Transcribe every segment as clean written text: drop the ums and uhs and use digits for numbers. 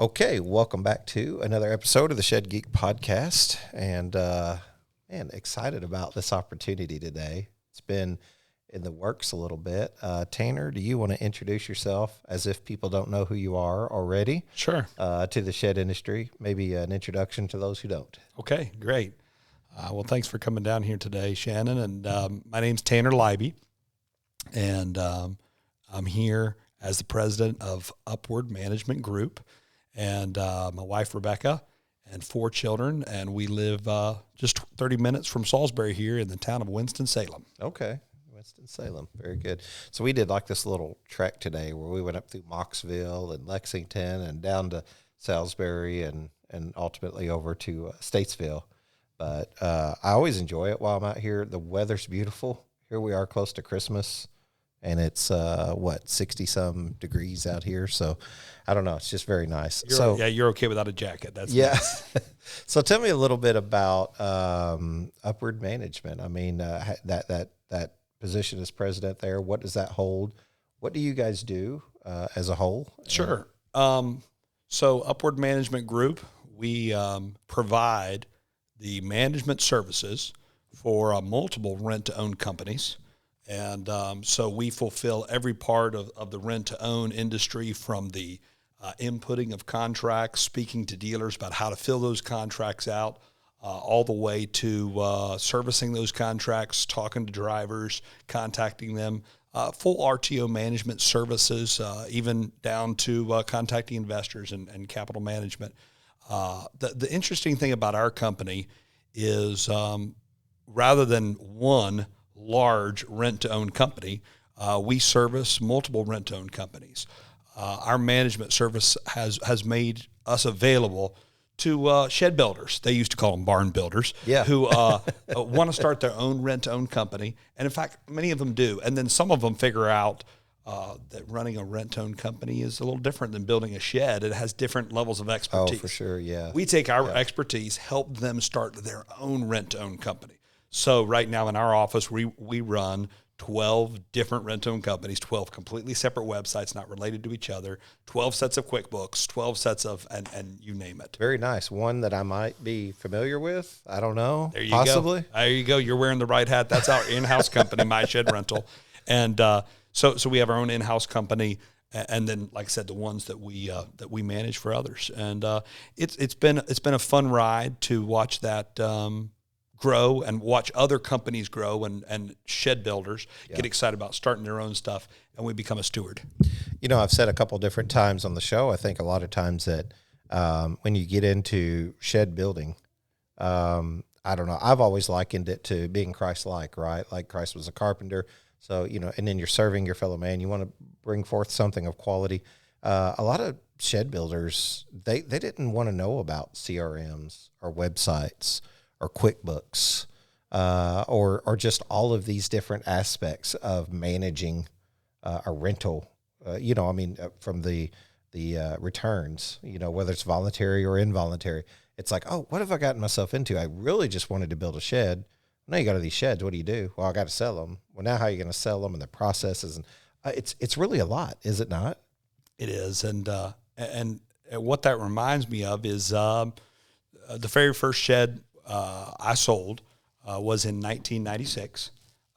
Okay, welcome back to another episode of the Shed Geek Podcast, and excited about this opportunity today. It's been in the works a little bit. Tanner, do you want to introduce yourself as if people don't know who you are already? Sure. To the shed industry, maybe an introduction to those who don't. Okay, great. Well, thanks for coming down here today, Shannon. And my name's Tanner Leibee, and I'm here as the president of Upward Management Group, and my wife, Rebecca, and 4 children, and we live just 30 minutes from Salisbury here in the town of Winston-Salem. Okay, Winston-Salem, very good. So we did like this little trek today where we went up through Moxville and Lexington and down to Salisbury and ultimately over to Statesville. But I always enjoy it while I'm out here. The weather's beautiful. Here we are close to Christmas, and it's, 60-some degrees out here. So I don't know. It's just very nice. You're okay without a jacket. That's nice. So tell me a little bit about Upward Management. I mean, that position as president there, what does that hold? What do you guys do as a whole? Sure. So Upward Management Group, we provide the management services for multiple rent-to-own companies. And so we fulfill every part of the rent-to-own industry, from the inputting of contracts, speaking to dealers about how to fill those contracts out, all the way to servicing those contracts, talking to drivers, contacting them, full RTO management services, even down to contacting investors and capital management. The interesting thing about our company is rather than one large rent-to-own company, we service multiple rent-to-own companies. Our management service has made us available to shed builders. They used to call them barn builders, who want to start their own rent-to-own company. And in fact, many of them do. And then some of them figure out that running a rent-to-own company is a little different than building a shed. It has different levels of expertise. Oh, for sure, yeah. We take our expertise, help them start their own rent-to-own company. So right now in our office, we run 12 different rent-to-own companies, 12 completely separate websites, not related to each other, 12 sets of QuickBooks, 12 sets of, and you name it. Very nice. One that I might be familiar with. I don't know. There you Possibly. go. There you go. You're wearing the right hat. That's our in-house company, My Shed Rental. And so we have our own in-house company, and then, like I said, the ones that we manage for others. And it's been a fun ride to watch that grow and watch other companies grow and shed builders get excited about starting their own stuff, and we become a steward. You know, I've said a couple different times on the show, I think a lot of times that when you get into shed building, I don't know, I've always likened it to being Christ-like, right? Like Christ was a carpenter. So, you know, and then you're serving your fellow man. You want to bring forth something of quality. A lot of shed builders, they didn't want to know about CRMs or websites or QuickBooks, or just all of these different aspects of managing a rental. From the returns, whether it's voluntary or involuntary. It's like, oh, what have I gotten myself into? I really just wanted to build a shed. Now you go to these sheds. What do you do? Well, I got to sell them. Well, now how are you going to sell them and the processes? And it's really a lot, is it not? It is, and what that reminds me of is the very first shed I sold was in 1996.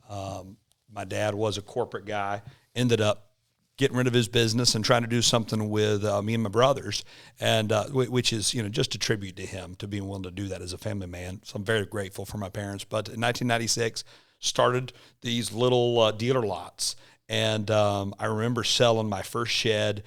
My dad was a corporate guy, ended up getting rid of his business and trying to do something with me and my brothers, and which is, just a tribute to him, to being willing to do that as a family man. So I'm very grateful for my parents. But in 1996, started these little dealer lots, and I remember selling my first shed.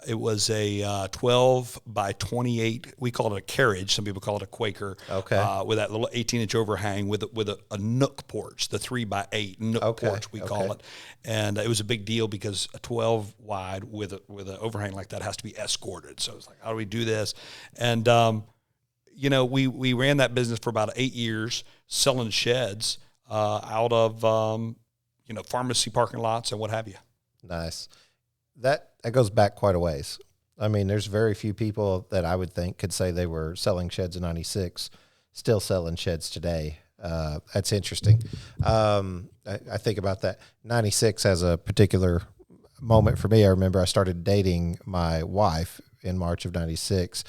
It was a 12 by 28. We call it a carriage. Some people call it a Quaker. Okay. With that little 18-inch overhang with a nook porch, the 3 by 8 nook porch we call it. And it was a big deal because a 12 wide with an overhang like that has to be escorted. So it's like, how do we do this? And we ran that business for about 8 years, selling sheds out of pharmacy parking lots and what have you. Nice. That goes back quite a ways. I mean, there's very few people that I would think could say they were selling sheds in 96, still selling sheds today. That's interesting. I think about that. 96 has a particular moment for me. I remember I started dating my wife in March of 96.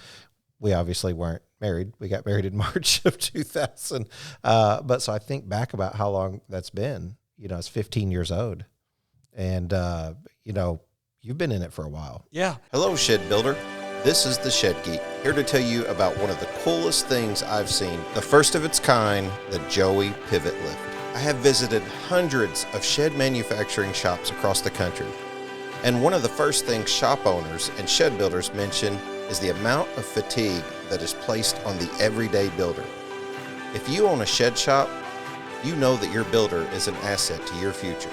We obviously weren't married. We got married in March of 2000. But so I think back about how long that's been. It's 15 years old. And, you've been in it for a while. Yeah. Hello, Shed Builder. This is the Shed Geek, here to tell you about one of the coolest things I've seen, the first of its kind, the Joey Pivot Lift. I have visited hundreds of shed manufacturing shops across the country, and one of the first things shop owners and shed builders mention is the amount of fatigue that is placed on the everyday builder. If you own a shed shop, you know that your builder is an asset to your future.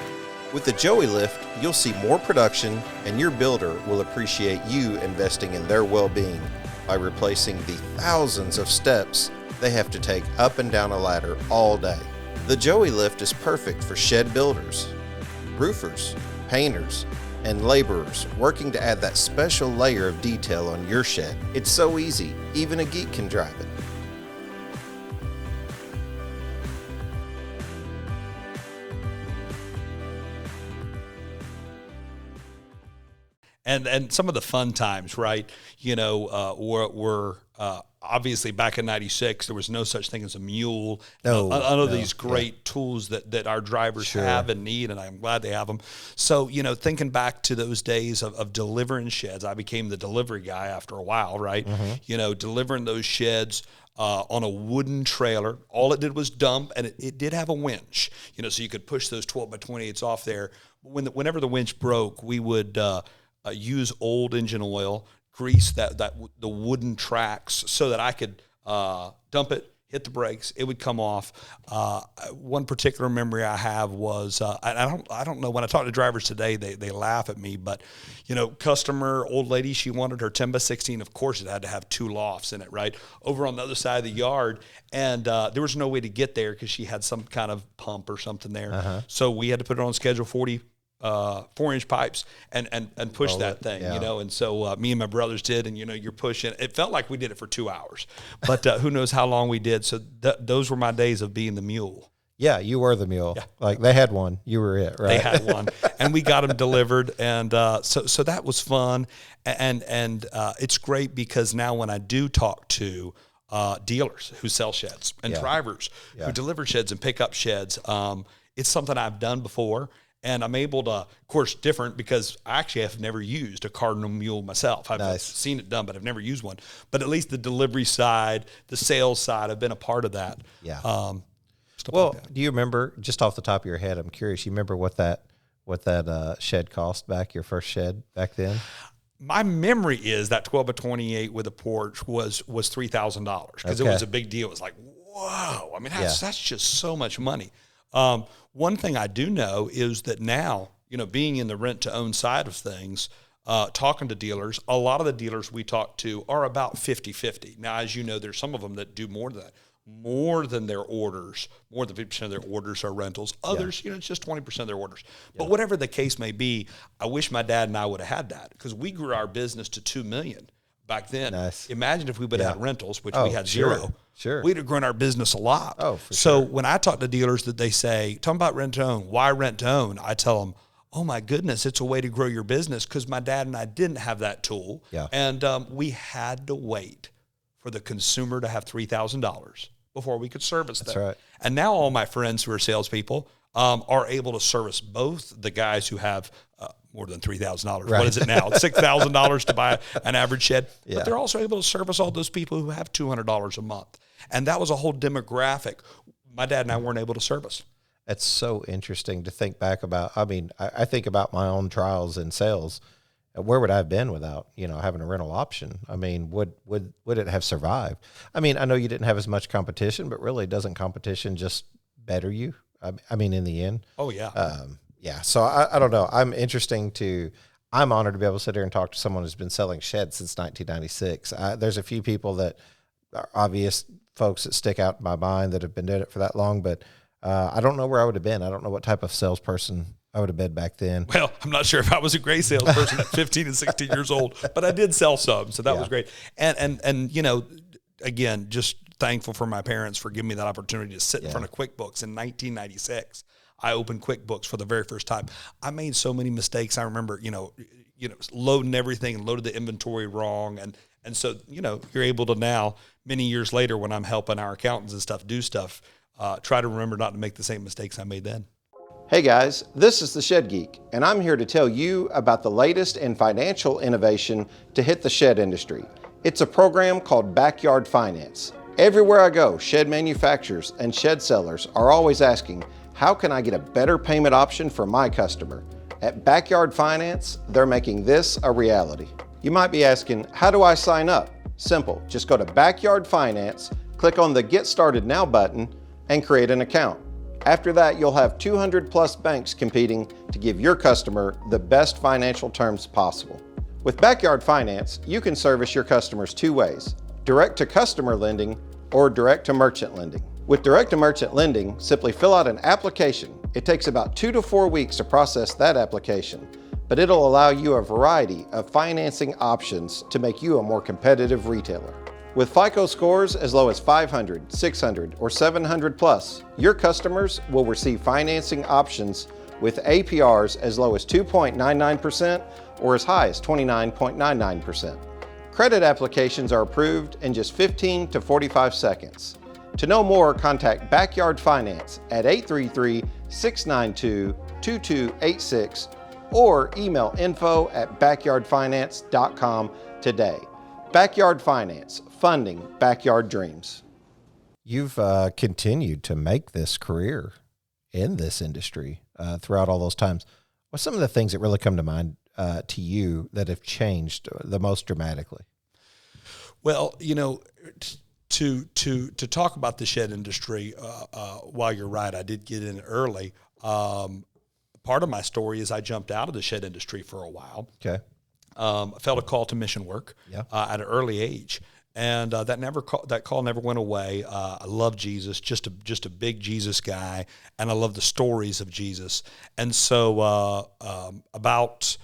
With the Joey Lift, you'll see more production, and your builder will appreciate you investing in their well-being by replacing the thousands of steps they have to take up and down a ladder all day. The Joey Lift is perfect for shed builders, roofers, painters, and laborers working to add that special layer of detail on your shed. It's so easy, even a geek can drive it. And some of the fun times, right? Were obviously back in '96, there was no such thing as a mule. These great tools that our drivers have and need, and I'm glad they have them. So, thinking back to those days of delivering sheds, I became the delivery guy after a while, right? Mm-hmm. Delivering those sheds on a wooden trailer. All it did was dump, and it did have a winch, so you could push those 12 by 28s off there. Whenever the winch broke, we would use old engine oil, grease the wooden tracks so that I could dump it, hit the brakes, it would come off. One particular memory I have was, I don't know, when I talk to drivers today, they laugh at me, but, customer, old lady, she wanted her 10 by 16. Of course, it had to have 2 lofts in it, right? Over on the other side of the yard. And there was no way to get there because she had some kind of pump or something there. Uh-huh. So we had to put it on schedule 40 4-inch pipes and push that thing, and so me and my brothers did, and you're pushing. It felt like we did it for 2 hours, but who knows how long we did. So those were my days of being the mule. Yeah, you were the mule. Yeah. Like they had one, you were it, right? They had one, and we got them delivered, and so that was fun, and it's great because now when I do talk to dealers who sell sheds and drivers who deliver sheds and pick up sheds, it's something I've done before. And I'm able to, of course, different because I actually have never used a Cardinal mule myself. I've seen it done, but I've never used one. But at least the delivery side, the sales side, I've been a part of that. Yeah. Do you remember, just off the top of your head, I'm curious, you remember what that shed cost back, your first shed back then? My memory is that 12 by 28 with a porch was $3,000 because it was a big deal. It was like, whoa. I mean, that's just so much money. One thing I do know is that now, being in the rent-to-own side of things, talking to dealers, a lot of the dealers we talk to are about 50-50. Now, as you know, there's some of them that do more than that. More than their orders, more than 50% of their orders are rentals. Others, it's just 20% of their orders. Yeah. But whatever the case may be, I wish my dad and I would have had that because we grew our business to $2 million back then. Nice. Imagine if we would have had rentals, which we had zero. Sure. We'd have grown our business a lot. Oh, for so sure. When I talk to dealers that they say, talking about rent to own, why rent to own? I tell them, oh my goodness, it's a way to grow your business because my dad and I didn't have that tool. Yeah. And we had to wait for the consumer to have $3,000 before we could service them. That's right. And now all my friends who are salespeople are able to service both the guys who have more than $3,000. Right. What is it now? $6,000 to buy an average shed. Yeah. But they're also able to service all those people who have $200 a month. And that was a whole demographic my dad and I weren't able to service. It's so interesting to think back about. I mean, I think about my own trials in sales. Where would I have been without, having a rental option? I mean, would it have survived? I mean, I know you didn't have as much competition, but really doesn't competition just better you? I mean, in the end. Oh, yeah. Yeah. So I don't know. I'm honored to be able to sit here and talk to someone who's been selling sheds since 1996. There's a few people that are obvious folks that stick out in my mind that have been doing it for that long, but I don't know where I would have been. I don't know what type of salesperson I would have been back then. Well, I'm not sure if I was a great salesperson at 15 and 16 years old, but I did sell some, so that was great. And again, just thankful for my parents for giving me that opportunity to sit in front of QuickBooks in 1996. I opened QuickBooks for the very first time. I made so many mistakes. I remember, loading everything and loaded the inventory wrong. And so, you're able to now, many years later, when I'm helping our accountants and stuff do stuff, try to remember not to make the same mistakes I made then. Hey guys, this is the Shed Geek, and I'm here to tell you about the latest in financial innovation to hit the shed industry. It's a program called Backyard Finance. Everywhere I go, shed manufacturers and shed sellers are always asking, how can I get a better payment option for my customer? At Backyard Finance, they're making this a reality. You might be asking, how do I sign up? Simple, just go to Backyard Finance, click on the Get Started Now button, and create an account. After that, you'll have 200 plus banks competing to give your customer the best financial terms possible. With Backyard Finance, you can service your customers two ways: direct to customer lending or direct to merchant lending. With direct to merchant lending, simply fill out an application. It takes about 2 to 4 weeks to process that application, but it'll allow you a variety of financing options to make you a more competitive retailer. With FICO scores as low as 500, 600, or 700 plus, your customers will receive financing options with APRs as low as 2.99% or as high as 29.99%. Credit applications are approved in just 15 to 45 seconds. To know more, contact Backyard Finance at 833-692-2286 or email info@backyardfinance.com today. Backyard Finance, funding backyard dreams. You've continued to make this career in this industry throughout all those times. What's some of the things that really come to mind to you that have changed the most dramatically? Well, to talk about the shed industry, while you're right, I did get in early. Part of my story is I jumped out of the shed industry for a while. Okay. I felt a call to mission work at an early age, and that call never went away. I love Jesus, just a big Jesus guy, and I love the stories of Jesus. And so about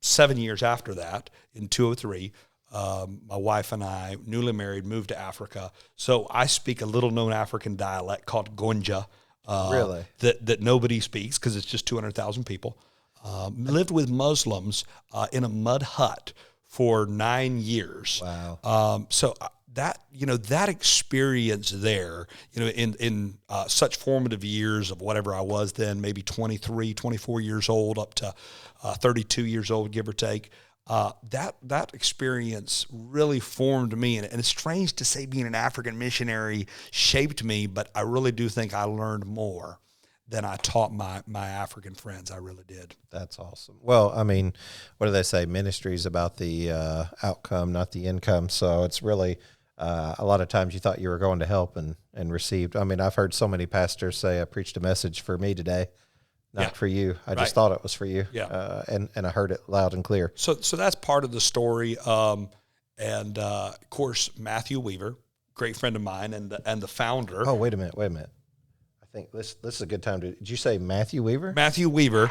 7 years after that, in 2003, my wife and I, newly married, moved to Africa. So I speak a little-known African dialect called Gonja. Really? That nobody speaks because it's just 200,000 people. Lived with Muslims in a mud hut for 9 years. Wow. So that experience there, in such formative years of whatever I was then, maybe 23, 24 years old up to 32 years old, give or take. That experience really formed me, and it's strange to say being an African missionary shaped me, but I really do think I learned more than I taught my African friends. I really did. That's awesome. Well, I mean, what do they say? Ministry is about the outcome, not the income. So it's really a lot of times you thought you were going to help and received. I mean, I've heard so many pastors say, I preached a message for me today, not for you. I just thought it was for you. Yeah. And I heard it loud and clear. So that's part of the story. And of course, Matthew Weaver, great friend of mine, and the founder. Oh, wait a minute. I think this is a good time to. Did you say Matthew Weaver? Matthew Weaver.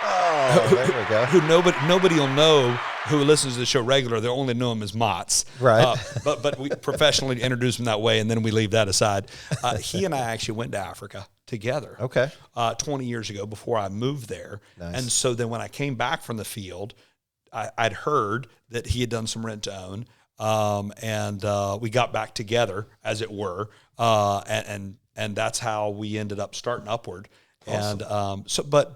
Oh, there we go. Who nobody will know who listens to the show regular. They only know him as Mott's. Right. But we professionally introduce him that way, and then we leave that aside. He and I actually went to Africa together. Okay. 20 years ago before I moved there. Nice. And so then when I came back from the field, I'd heard that he had done some rent to own. And we got back together, as it were. And that's how we ended up starting Upward. Awesome. And but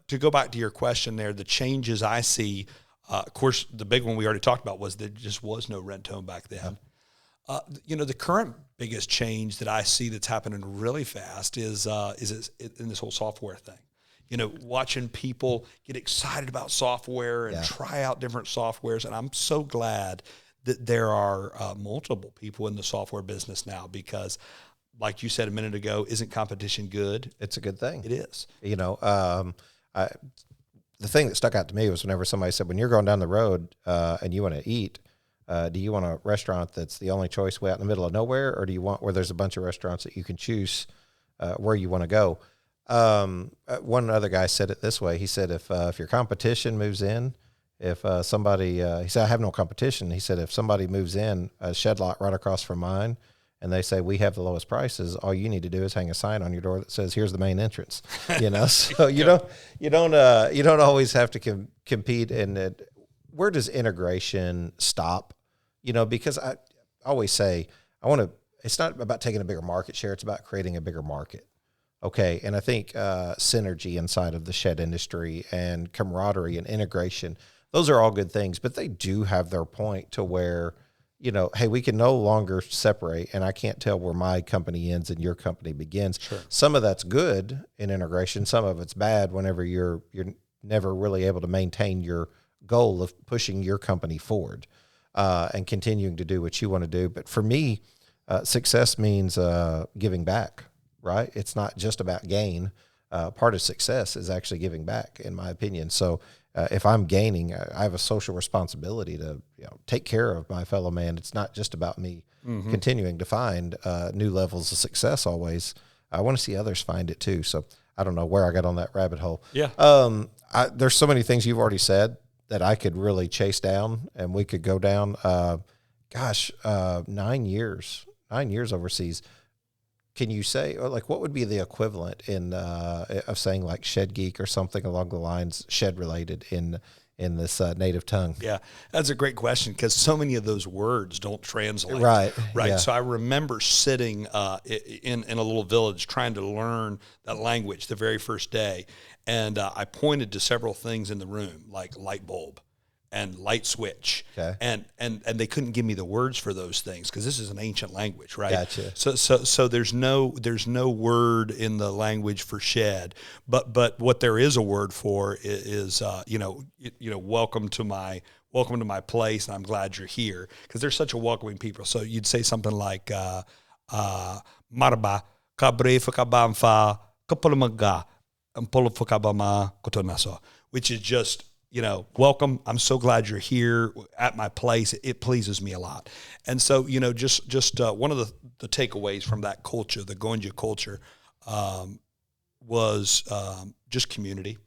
to go back to your question there, the changes I see, of course, the big one we already talked about was there just was no rent to own back then. The current biggest change that I see that's happening really fast is in this whole software thing. Watching people get excited about software and try out different softwares, and I'm so glad that there are multiple people in the software business now because, like you said a minute ago, isn't competition good? It's a good thing. It is. The thing that stuck out to me was whenever somebody said, when you're going down the road and you want to eat, do you want a restaurant that's the only choice way out in the middle of nowhere, or do you want where there's a bunch of restaurants that you can choose where you want to go? One other guy said it this way. He said, if your competition moves in, if somebody, he said, I have no competition. He said, if somebody moves in a shed lot right across from mine and they say we have the lowest prices, all you need to do is hang a sign on your door that says here's the main entrance. So you don't always have to compete in it. Where does integration stop? Because I always say it's not about taking a bigger market share, it's about creating a bigger market. Okay, and I think synergy inside of the shed industry and camaraderie and integration, those are all good things, but they do have their point to where, hey, we can no longer separate, and I can't tell where my company ends and your company begins. Sure. Some of that's good in integration. Some of it's bad whenever you're never really able to maintain your goal of pushing your company forward and continuing to do what you want to do. But for me, success means giving back, right? It's not just about gain. Part of success is actually giving back, in my opinion. So if I'm gaining, I have a social responsibility to take care of my fellow man. It's not just about me continuing to find new levels of success always. I want to see others find it too. So I don't know where I got on that rabbit hole. Yeah. There's so many things you've already said that I could really chase down, and we could go down. 9 years overseas. Can you say, or like, what would be the equivalent of saying like shed geek or something along the lines shed related in this native tongue? Yeah, that's a great question, because so many of those words don't translate. Right. Yeah. So I remember sitting in a little village trying to learn that language the very first day, and I pointed to several things in the room like light bulb and light switch, okay. and they couldn't give me the words for those things because this is an ancient language, right? Gotcha. So there's no word in the language for shed, but what there is a word for is welcome to my place, and I'm glad you're here, because they're such a welcoming people. So you'd say something like marba kabre fakabanfa kapolamaga ampolofakabama kotonaso, which is just welcome. I'm so glad you're here at my place. It pleases me a lot. And so, just one of the takeaways from that culture, the Gonja culture, was just community.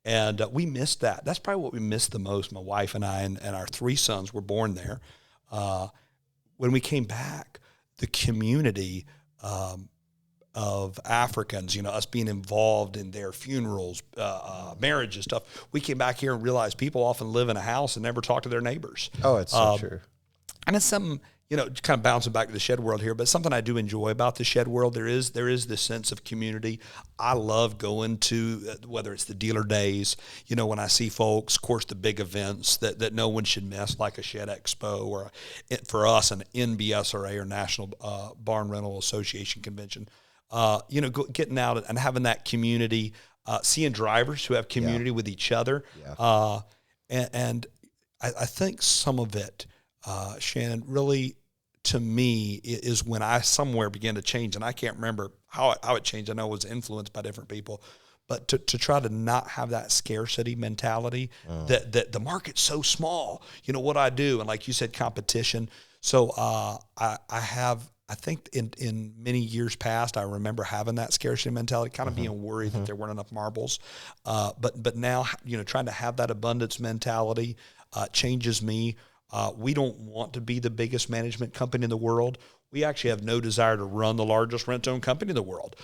And we missed that. That's probably what we missed the most, my wife and I, and our 3 sons were born there. When we came back, the community of Africans, us being involved in their funerals, marriage and stuff. We came back here and realized people often live in a house and never talk to their neighbors. Oh, it's so true. And it's something, kind of bouncing back to the shed world here, but something I do enjoy about the shed world. There is this sense of community. I love going to, whether it's the dealer days, when I see folks, of course, the big events that no one should miss, like a Shed Expo, or for us, an NBSRA, or National Barn Rental Association convention. Getting out and having that community, seeing drivers who have community with each other. Yeah. And I think some of it, Shannon, really, to me, is when I somewhere began to change, and I can't remember how it changed. I know it was influenced by different people, but to try to not have that scarcity mentality, that the market's so small, what I do, and like you said, competition. So I think in many years past, I remember having that scarcity mentality, kind of being worried that there weren't enough marbles. But now, trying to have that abundance mentality changes me. We don't want to be the biggest management company in the world. We actually have no desire to run the largest rent-to-own company in the world.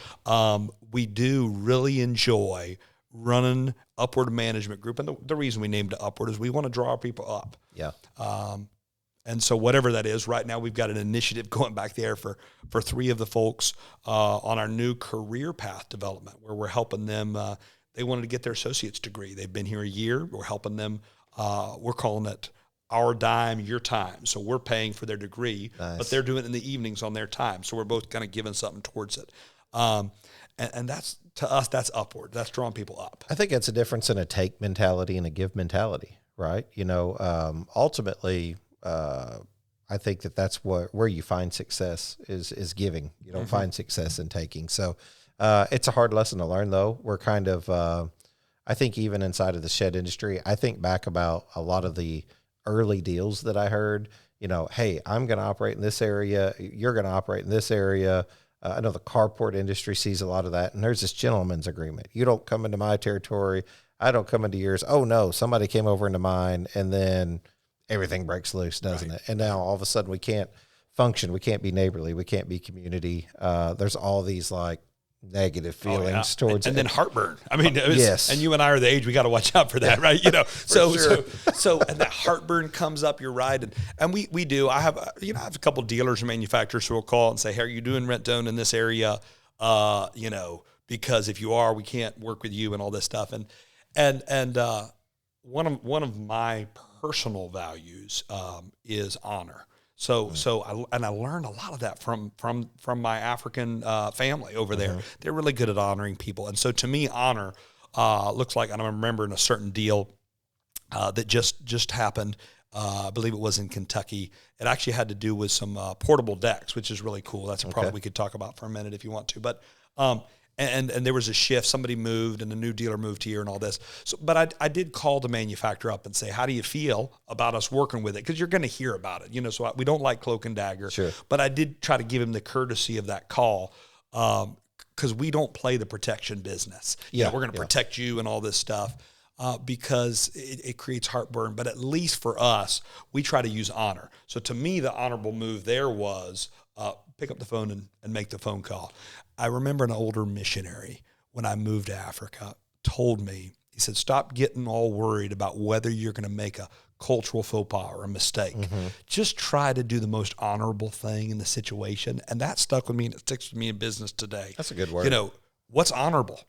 We do really enjoy running Upward Management Group. And the reason we named it Upward is we want to draw our people up. Yeah. And so whatever that is, right now we've got an initiative going back there for 3 of the folks on our new career path development, where we're helping them. They wanted to get their associate's degree. They've been here a year. We're helping them. We're calling it our dime, your time. So we're paying for their degree, but they're doing it in the evenings on their time. So we're both kind of giving something towards it. And that's, to us, that's upward. That's drawing people up. I think it's a difference in a take mentality and a give mentality, right? Ultimately, I think that's where you find success is giving. You don't find success in taking. So it's a hard lesson to learn, though. We're kind of, I think even inside of the shed industry, I think back about a lot of the early deals that I heard, hey, I'm going to operate in this area. You're going to operate in this area. I know the carport industry sees a lot of that. And there's this gentleman's agreement. You don't come into my territory. I don't come into yours. Oh, no, somebody came over into mine. And then everything breaks loose, doesn't it? And now all of a sudden we can't function. We can't be neighborly. We can't be community. There's all these like negative feelings towards and then heartburn. I mean, yes. And you and I are the age we got to watch out for that, right? You know, so and that heartburn comes up. You're right, and we do. I have a couple dealers and manufacturers who will call and say, "Hey, are you doing rent to own in this area?" Because if you are, we can't work with you and all this stuff. And one of my personal values is honor. So I learned a lot of that from my African family over there. They're really good at honoring people, and so to me, honor looks like. And I'm remembering a certain deal that just happened. I believe it was in Kentucky. It actually had to do with some portable decks, which is really cool. That's a product we could talk about for a minute if you want to. But and there was a shift. Somebody moved, and a new dealer moved here, and all this. So, but I did call the manufacturer up and say, "How do you feel about us working with it?" Because you're going to hear about it, So we don't like cloak and dagger. Sure. But I did try to give him the courtesy of that call, because we don't play the protection business. We're going to protect you and all this stuff. Because it creates heartburn, but at least for us, we try to use honor. So to me, the honorable move there was pick up the phone and make the phone call. I remember an older missionary when I moved to Africa told me, he said, "Stop getting all worried about whether you're going to make a cultural faux pas or a mistake. Just try to do the most honorable thing in the situation." And that stuck with me, and it sticks with me in business today. That's a good word. What's honorable?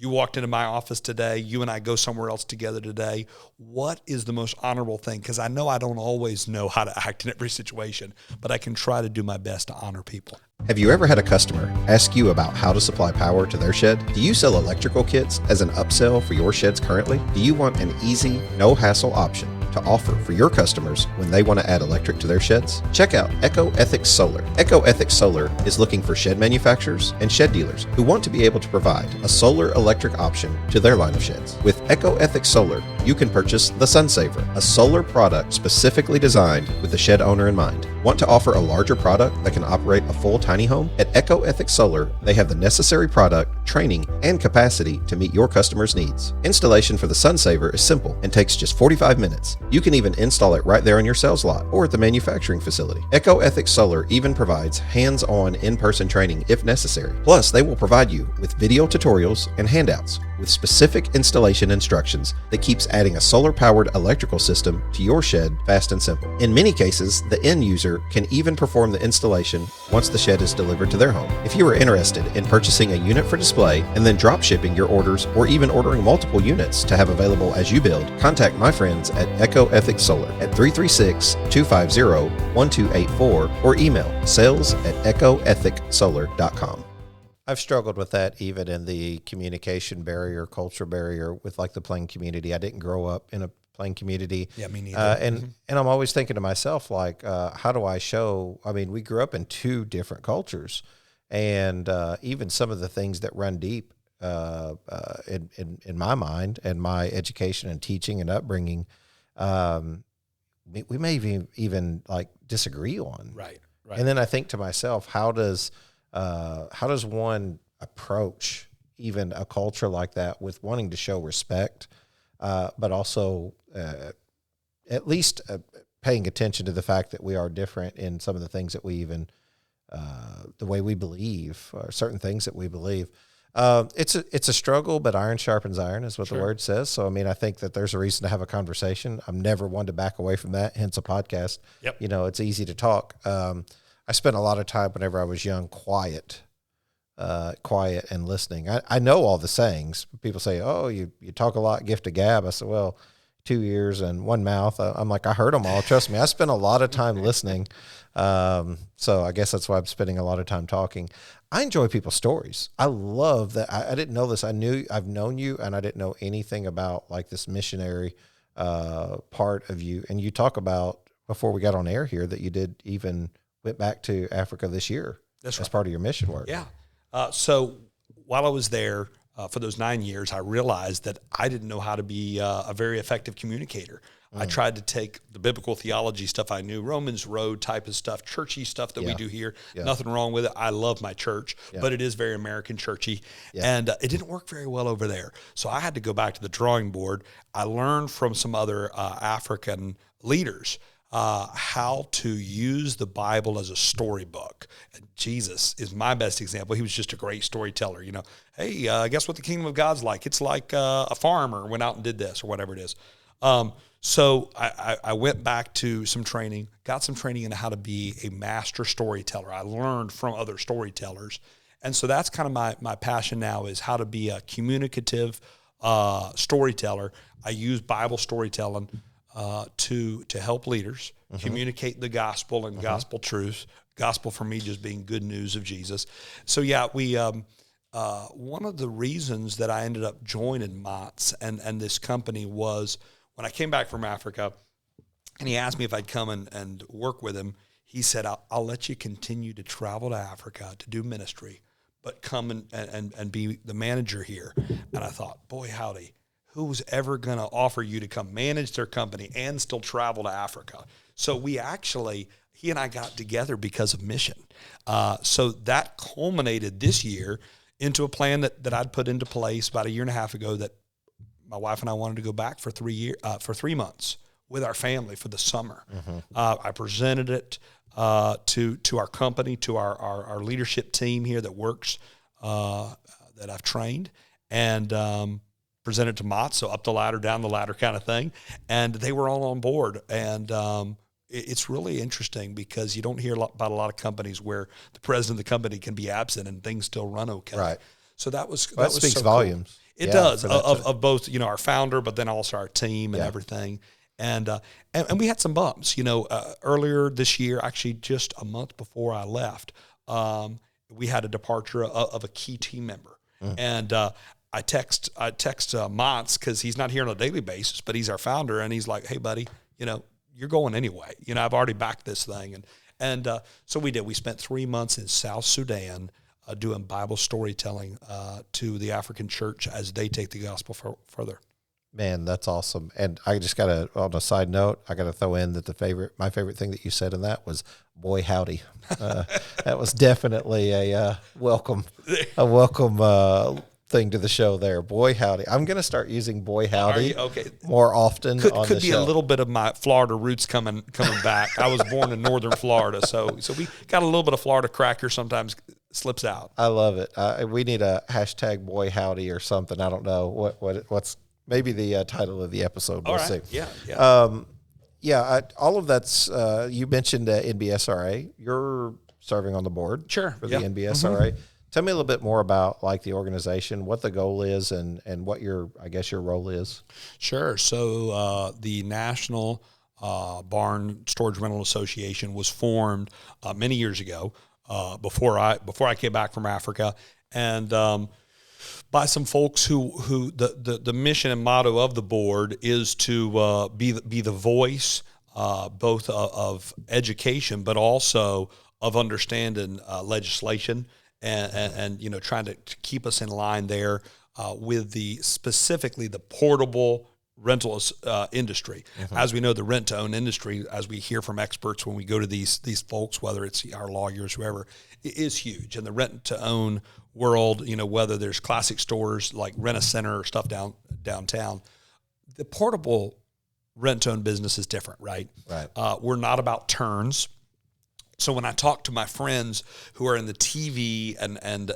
You walked into my office today. You and I go somewhere else together today. What is the most honorable thing? Because I know I don't always know how to act in every situation, but I can try to do my best to honor people. Have you ever had a customer ask you about how to supply power to their shed? Do you sell electrical kits as an upsell for your sheds currently? Do you want an easy, no-hassle option to offer for your customers when they want to add electric to their sheds? Check out EcoEthics Solar. EcoEthics Solar is looking for shed manufacturers and shed dealers who want to be able to provide a solar electric option to their line of sheds. With EcoEthics Solar, you can purchase the SunSaver, a solar product specifically designed with the shed owner in mind. Want to offer a larger product that can operate a full tiny home? At EcoEthics Solar, they have the necessary product, training, and capacity to meet your customers' needs. Installation for the SunSaver is simple and takes just 45 minutes. You can even install it right there on your sales lot or at the manufacturing facility. EcoEthics Solar even provides hands-on in-person training if necessary. Plus, they will provide you with video tutorials and handouts with specific installation instructions that keeps adding a solar-powered electrical system to your shed fast and simple. In many cases, the end user can even perform the installation once the shed is delivered to their home. If you are interested in purchasing a unit for display and then drop shipping your orders, or even ordering multiple units to have available as you build, contact my friends at EcoEthics Solar at 336-250-1284 or email sales@ecoethicsolar.com. I've struggled with that even in the communication barrier, culture barrier with like the Plain community. I didn't grow up in a Plain community. Yeah, me neither. And I'm always thinking to myself, like, how do I show? I mean, we grew up in two different cultures, and even some of the things that run deep in my mind and my education and teaching and upbringing, we may even like disagree on. Right. And then I think to myself, how does one approach even a culture like that with wanting to show respect, but also at least paying attention to the fact that we are different in some of the things that we even, the way we believe, or certain things that we believe. It's a struggle, but iron sharpens iron is what the word says. So, I mean, I think that there's a reason to have a conversation. I'm never one to back away from that, hence a podcast. Yep. It's easy to talk. I spent a lot of time whenever I was young, quiet and listening. I know all the sayings. People say, "Oh, you talk a lot, gift of gab." I said, "Well, 2 ears and one mouth." I'm like, I heard them all. Trust me. I spent a lot of time listening. So I guess that's why I'm spending a lot of time talking. I enjoy people's stories. I love that. I didn't know this. I've known you, and I didn't know anything about like this missionary part of you. And you talk about, before we got on air here, that you went back to Africa this year. That's as part of your mission work. Yeah. So while I was there for those 9 years, I realized that I didn't know how to be a very effective communicator. I tried to take the biblical theology stuff I knew, Romans Road type of stuff, churchy stuff that we do here. Yeah. Nothing wrong with it. I love my church, but it is very American churchy. Yeah. And it didn't work very well over there. So I had to go back to the drawing board. I learned from some other African leaders how to use the Bible as a storybook. And Jesus is my best example. He was just a great storyteller. Hey, guess what the kingdom of God's like? It's like a farmer went out and did this or whatever it is. So I went back to some training, got some training in how to be a master storyteller. I learned from other storytellers. And so that's kind of my passion now, is how to be a communicative storyteller. I use Bible storytelling to help leaders communicate the gospel and gospel truth. Gospel for me just being good news of Jesus. So we one of the reasons that I ended up joining Mott's and this company was when I came back from Africa, and he asked me if I'd come and work with him. He said, I'll let you continue to travel to Africa to do ministry, but come and be the manager here. And I thought, boy, howdy, who's ever going to offer you to come manage their company and still travel to Africa? So he and I got together because of mission. So that culminated this year into a plan that I'd put into place about a year and a half ago, that my wife and I wanted to go back for 3 months with our family for the summer. I presented it to our company, to our leadership team here that works, that I've trained, and presented to Mott, so up the ladder, down the ladder kind of thing. And they were all on board. And it's really interesting because you don't hear about a lot of companies where the president of the company can be absent and things still run okay. Right. So that speaks so volumes. Cool. It does, of both, our founder, but then also our team and everything. And we had some bumps, earlier this year, actually just a month before I left, we had a departure of a key team member. And I text Mott's, because he's not here on a daily basis, but he's our founder, and he's like, hey, buddy, you're going anyway. I've already backed this thing. And so we did. We spent 3 months in South Sudan doing Bible storytelling to the African church as they take the gospel further. Man, that's awesome. And I just on a side note, I got to throw in that my favorite thing that you said in that was, boy, howdy. That was definitely a welcome thing to the show there. Boy, howdy. I'm going to start using boy, howdy more often on the show. Could be a little bit of my Florida roots coming back. I was born in northern Florida, so we got a little bit of Florida cracker sometimes slips out. I love it. We need a hashtag boy, howdy or something. I don't know what's maybe the title of the episode. We'll see. Yeah. All of that's, you mentioned NBSRA. You're serving on the board for the NBSRA. Tell me a little bit more about the organization, what the goal is, and what your role is. Sure. So the National Barn Storage Rental Association was formed many years ago, before I came back from Africa, and by some folks who the mission and motto of the board is to be the voice both of education, but also of understanding legislation and trying to keep us in line there with specifically the portable rental industry. As we know, the rent-to-own industry, as we hear from experts when we go to these folks, whether it's our lawyers, whoever, is huge. And the rent-to-own world, whether there's classic stores like Rent-A-Center or stuff downtown, the portable rent-to-own business is different, right? Right. We're not about turns. So when I talk to my friends who are in the TV and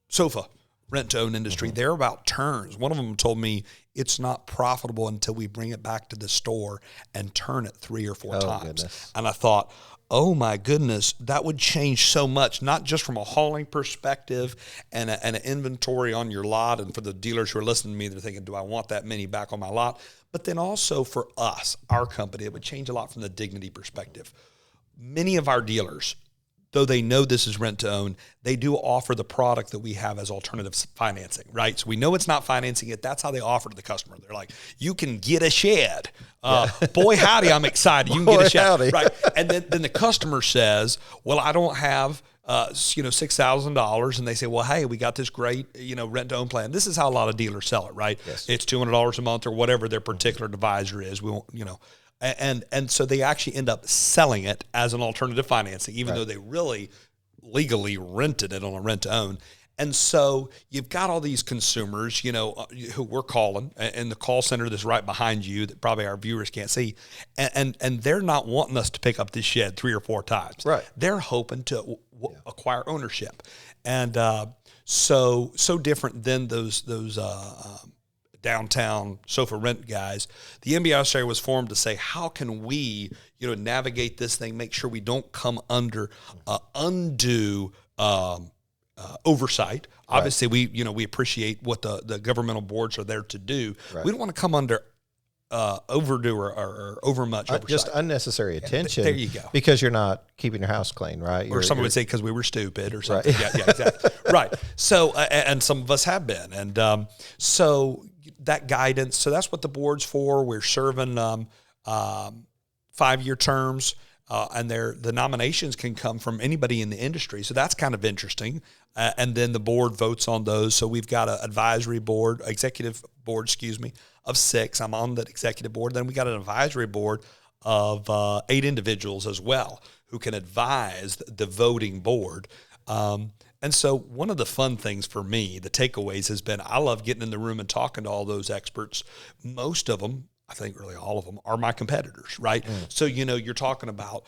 sofa rent-to-own industry, they're about turns. One of them told me it's not profitable until we bring it back to the store and turn it 3 or 4 times. Goodness. And I thought, oh my goodness, that would change so much, not just from a hauling perspective and an inventory on your lot. And for the dealers who are listening to me, they're thinking, do I want that many back on my lot? But then also for us, our company, it would change a lot from the dignity perspective. Many of our dealers, though they know this is rent-to-own, they do offer the product that we have as alternative financing, right? So we know it's not financing it. That's how they offer to the customer. They're like, you can get a shed. Boy, howdy, I'm excited. You can get a shed. Howdy. Right? And then the customer says, well, I don't have $6,000. And they say, well, hey, we got this great, rent-to-own plan. This is how a lot of dealers sell it, right? Yes. It's $200 a month or whatever their particular divisor is. We won't, And so they actually end up selling it as an alternative financing, even though they really legally rented it on a rent-to-own. And so you've got all these consumers, who we're calling, and the call center that's right behind you that probably our viewers can't see, and they're not wanting us to pick up this shed 3 or 4 times. Right. They're hoping to acquire ownership, and so different than those downtown sofa rent guys. The NBSRA was formed to say, how can we, navigate this thing, make sure we don't come under undue oversight. Right. Obviously, we appreciate what the governmental boards are there to do. Right. We don't want to come under overdue or overmuch oversight. Just unnecessary attention. There you go. Because you're not keeping your house clean, right? Or someone would say because we were stupid or something. Right. Yeah, exactly. Right. So, and some of us have been. And so that guidance, so that's what the board's for. We're serving 5-year terms. And the nominations can come from anybody in the industry. So that's kind of interesting. And then the board votes on those. So we've got an executive board, of 6. I'm on that executive board. Then we got an advisory board of 8 individuals as well who can advise the voting board. And so one of the fun things for me, the takeaways has been, I love getting in the room and talking to all those experts. Most of them, I think really all of them, are my competitors, right? So, you're talking about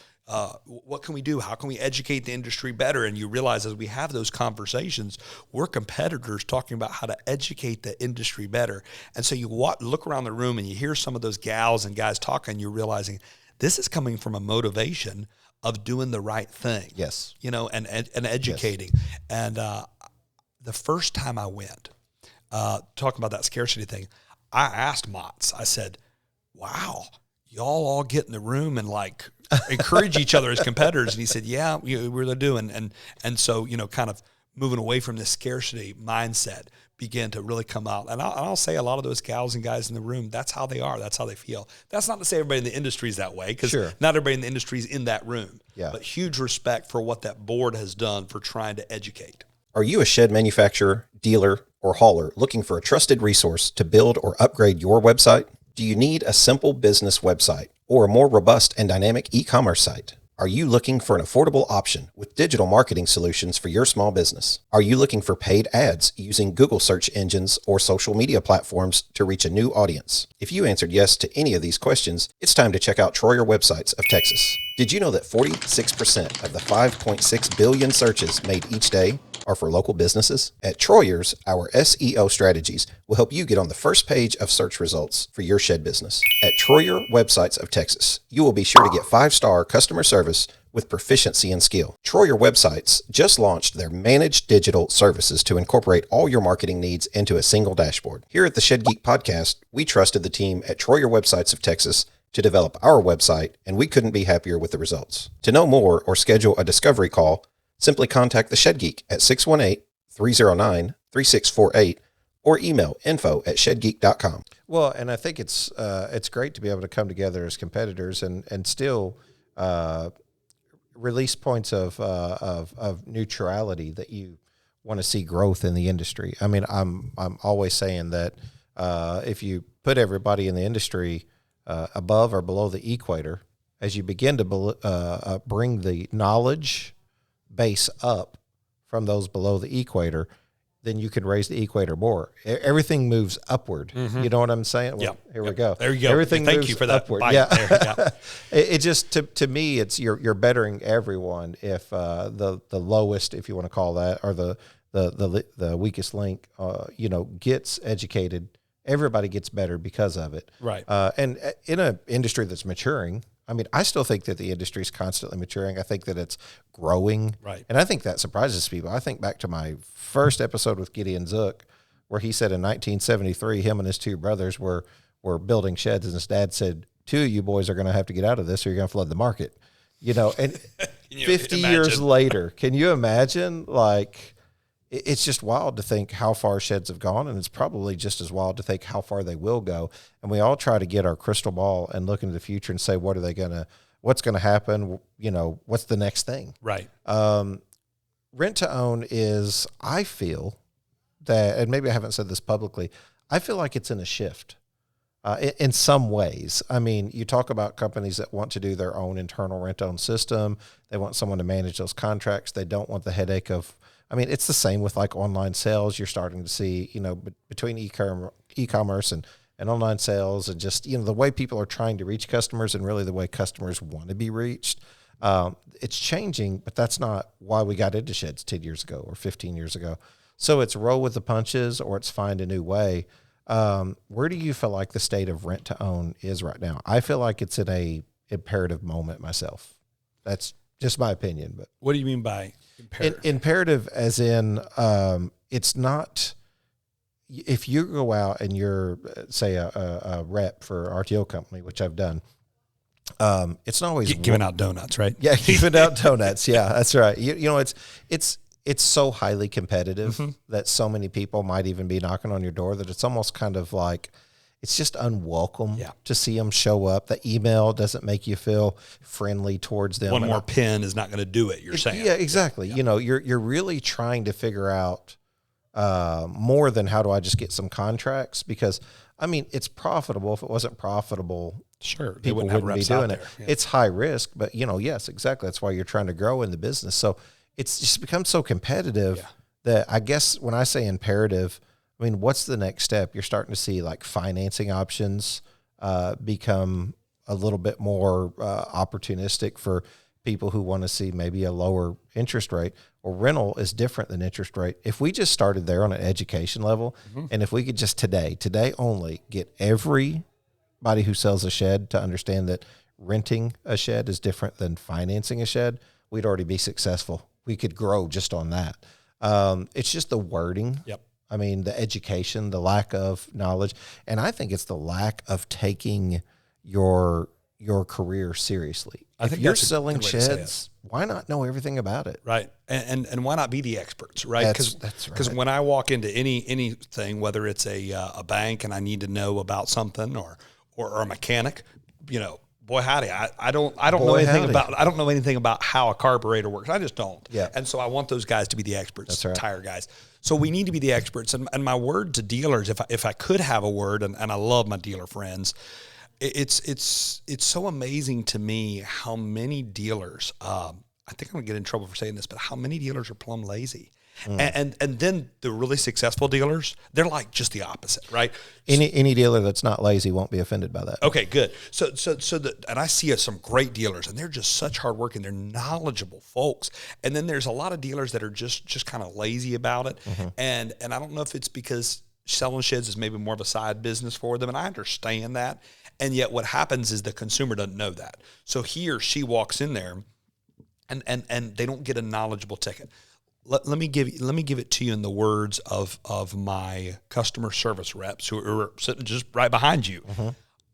what can we do? How can we educate the industry better? And you realize as we have those conversations, we're competitors talking about how to educate the industry better. And so you look around the room and you hear some of those gals and guys talking, you're realizing this is coming from a motivation of doing the right thing. Yes. And educating. Yes. And the first time I went, talking about that scarcity thing, I asked Motts, I said, wow, y'all all get in the room and encourage each other as competitors. And he said, yeah, we really do. And so, kind of moving away from this scarcity mindset began to really come out. And I'll say a lot of those gals and guys in the room, that's how they are. That's how they feel. That's not to say everybody in the industry is that way, because not everybody in the industry is in that room. Yeah. But huge respect for what that board has done for trying to educate. Are you a shed manufacturer, dealer, or hauler looking for a trusted resource to build or upgrade your website? Do you need a simple business website or a more robust and dynamic e-commerce site? Are you looking for an affordable option with digital marketing solutions for your small business? Are you looking for paid ads using Google search engines or social media platforms to reach a new audience? If you answered yes to any of these questions, it's time to check out Troyer Websites of Texas. Did you know that 46% of the 5.6 billion searches made each day are for local businesses? At Troyer's, our SEO strategies will help you get on the first page of search results for your shed business. At Troyer Websites of Texas, you will be sure to get 5-star customer service with proficiency and skill. Troyer Websites just launched their managed digital services to incorporate all your marketing needs into a single dashboard. Here at the Shed Geek Podcast, we trusted the team at Troyer Websites of Texas to develop our website, and we couldn't be happier with the results. To know more or schedule a discovery call, simply contact the Shed Geek at 618-309-3648 or email info@shedgeek.com. Well, and I think it's great to be able to come together as competitors and still release points of neutrality that you want to see growth in the industry. I mean, I'm always saying that if you put everybody in the industry above or below the equator, as you begin to bring the knowledge base up from those below the equator, then you can raise the equator more. Everything moves upward. Mm-hmm. You know what I'm saying? Well, here we go. There you go. Everything Thank moves you for that. Upward. Bite yeah. There. It just to me, it's you're bettering everyone if the lowest, if you want to call that, or the weakest link, gets educated. Everybody gets better because of it. Right. And in an industry that's maturing, I mean, I still think that the industry is constantly maturing. I think that it's growing. Right. And I think that surprises people. I think back to my first episode with Gideon Zook, where he said in 1973, him and his 2 brothers were building sheds, and his dad said, 2 of you boys are going to have to get out of this or you're going to flood the market. And 50 years later, can you imagine? It's just wild to think how far sheds have gone, and it's probably just as wild to think how far they will go. And we all try to get our crystal ball and look into the future and say, what's going to happen? What's the next thing? Right. Rent to own is, I feel that, and maybe I haven't said this publicly, I feel like it's in a shift in some ways. I mean, you talk about companies that want to do their own internal rent to own system. They want someone to manage those contracts. They don't want the headache of I mean, it's the same with like online sales. You're starting to see, between e-commerce and online sales, and just, the way people are trying to reach customers and really the way customers want to be reached. It's changing, but that's not why we got into sheds 10 years ago or 15 years ago. So it's roll with the punches, or it's find a new way. Where do you feel like the state of rent to own is right now? I feel like it's in a imperative moment myself. That's just my opinion. But what do you mean by imperative? Imperative as in, it's not, if you go out and you're, say, a rep for an RTO company, which I've done, it's not always giving out donuts, right? Yeah, giving out donuts. Yeah, that's right. It's so highly competitive that so many people might even be knocking on your door that it's almost kind of like, it's just unwelcome to see them show up. The email doesn't make you feel friendly towards them. One more pen is not going to do it, you're saying. Yeah, exactly. Yeah. You're really trying to figure out more than how do I just get some contracts, because I mean, it's profitable. If it wasn't profitable, sure, people wouldn't be doing it. Yeah. It's high risk, but yes, exactly. That's why you're trying to grow in the business. So it's just become so competitive that I guess when I say imperative, I mean, what's the next step? You're starting to see like financing options become a little bit more opportunistic for people who want to see maybe a lower interest rate. Or rental is different than interest rate. If we just started there on an education level, and if we could just today only, get everybody who sells a shed to understand that renting a shed is different than financing a shed, we'd already be successful. We could grow just on that. It's just the wording. Yep. I mean, the education, the lack of knowledge, and I think it's the lack of taking your career seriously. If you're selling sheds, why not know everything about it? Right. And why not be the experts, right? That's right. Because when I walk into anything, whether it's a bank and I need to know about something, or a mechanic, boy howdy, I don't know anything about how a carburetor works. I just don't. Yeah. And so I want those guys to be the experts. That's right. Tire guys. So we need to be the experts. And my word to dealers, if I could have a word, and I love my dealer friends, it's so amazing to me how many dealers, I think I'm gonna get in trouble for saying this, but how many dealers are plumb lazy. And then the really successful dealers, they're like just the opposite, right? Any dealer that's not lazy won't be offended by that. Okay, good. And I see some great dealers, and they're just such hard work, and they're knowledgeable folks. And then there's a lot of dealers that are just kind of lazy about it. And I don't know if it's because selling sheds is maybe more of a side business for them, and I understand that. And yet what happens is the consumer doesn't know that. So he or she walks in there, and they don't get a knowledgeable ticket. Let me give it to you in the words of my customer service reps who are sitting just right behind you.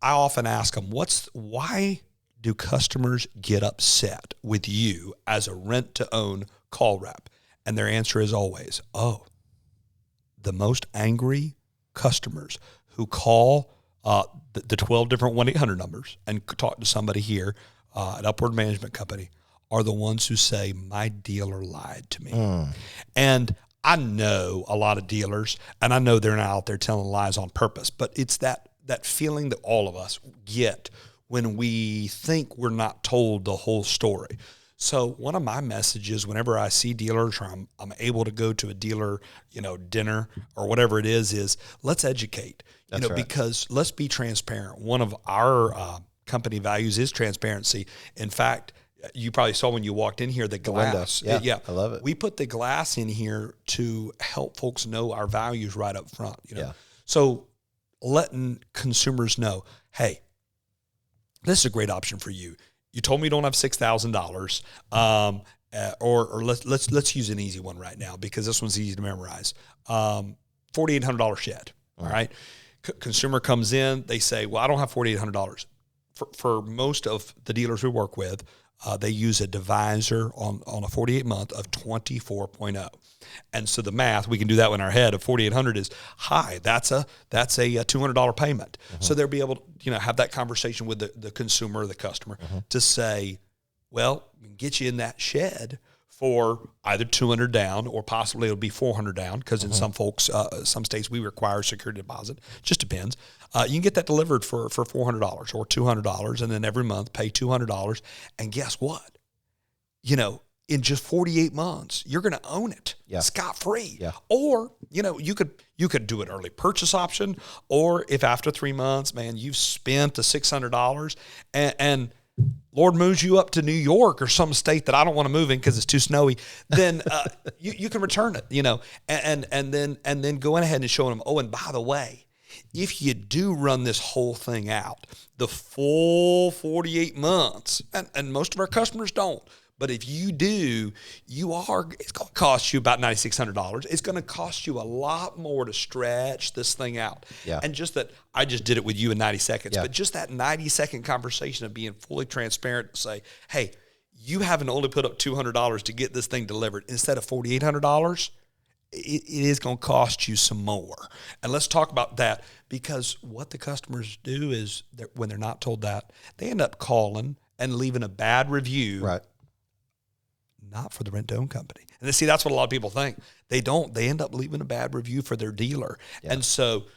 I often ask them, why do customers get upset with you as a rent-to-own call rep? And their answer is always, the most angry customers who call the 12 different 1-800 numbers and talk to somebody here at Upward Management Company are the ones who say, my dealer lied to me. And I know a lot of dealers, and I know they're not out there telling lies on purpose, but it's that feeling that all of us get when we think we're not told the whole story. So one of my messages, whenever I see dealers, or I'm able to go to a dealer, dinner or whatever it is let's educate, That's right. Because let's be transparent. One of our company values is transparency. In fact, you probably saw when you walked in here, the glass. Yeah, I love it. We put the glass in here to help folks know our values right up front. Yeah. So letting consumers know, hey, this is a great option for you. You told me you don't have $6,000, or let's use an easy one right now because this one's easy to memorize. $4,800 shed. All right. Consumer comes in, they say, well, I don't have $4,800. For most of the dealers we work with, they use a divisor on a 48-month of 24.0. And so the math, we can do that in our head, of 4,800 is high. That's a $200 payment. So they'll be able to have that conversation with the consumer or the customer to say, well, we can get you in that shed for either $200 down or possibly it'll be $400 down because in some states we require security deposit. Just depends. You can get that delivered for $400 or $200, and then every month pay $200. And guess what? in just 48 months, you're going to own it scot-free. Yeah. Or, you could do an early purchase option, or if after 3 months, man, you've spent the $600 and Lord moves you up to New York or some state that I don't want to move in because it's too snowy, then you can return it, and then going ahead and showing them, oh, and by the way, if you do run this whole thing out, the full 48 months, and most of our customers don't, but if you do, it's going to cost you about $9,600. It's going to cost you a lot more to stretch this thing out. Yeah. And just that, I just did it with you in 90 seconds, but just that 90-second conversation of being fully transparent to say, hey, you haven't only put up $200 to get this thing delivered instead of $4,800. It is going to cost you some more. And let's talk about that, because what the customers do is when they're not told that, they end up calling and leaving a bad review. Right. Not for the rent-to-own company. And see, that's what a lot of people think. They don't. They end up leaving a bad review for their dealer. Yeah. And so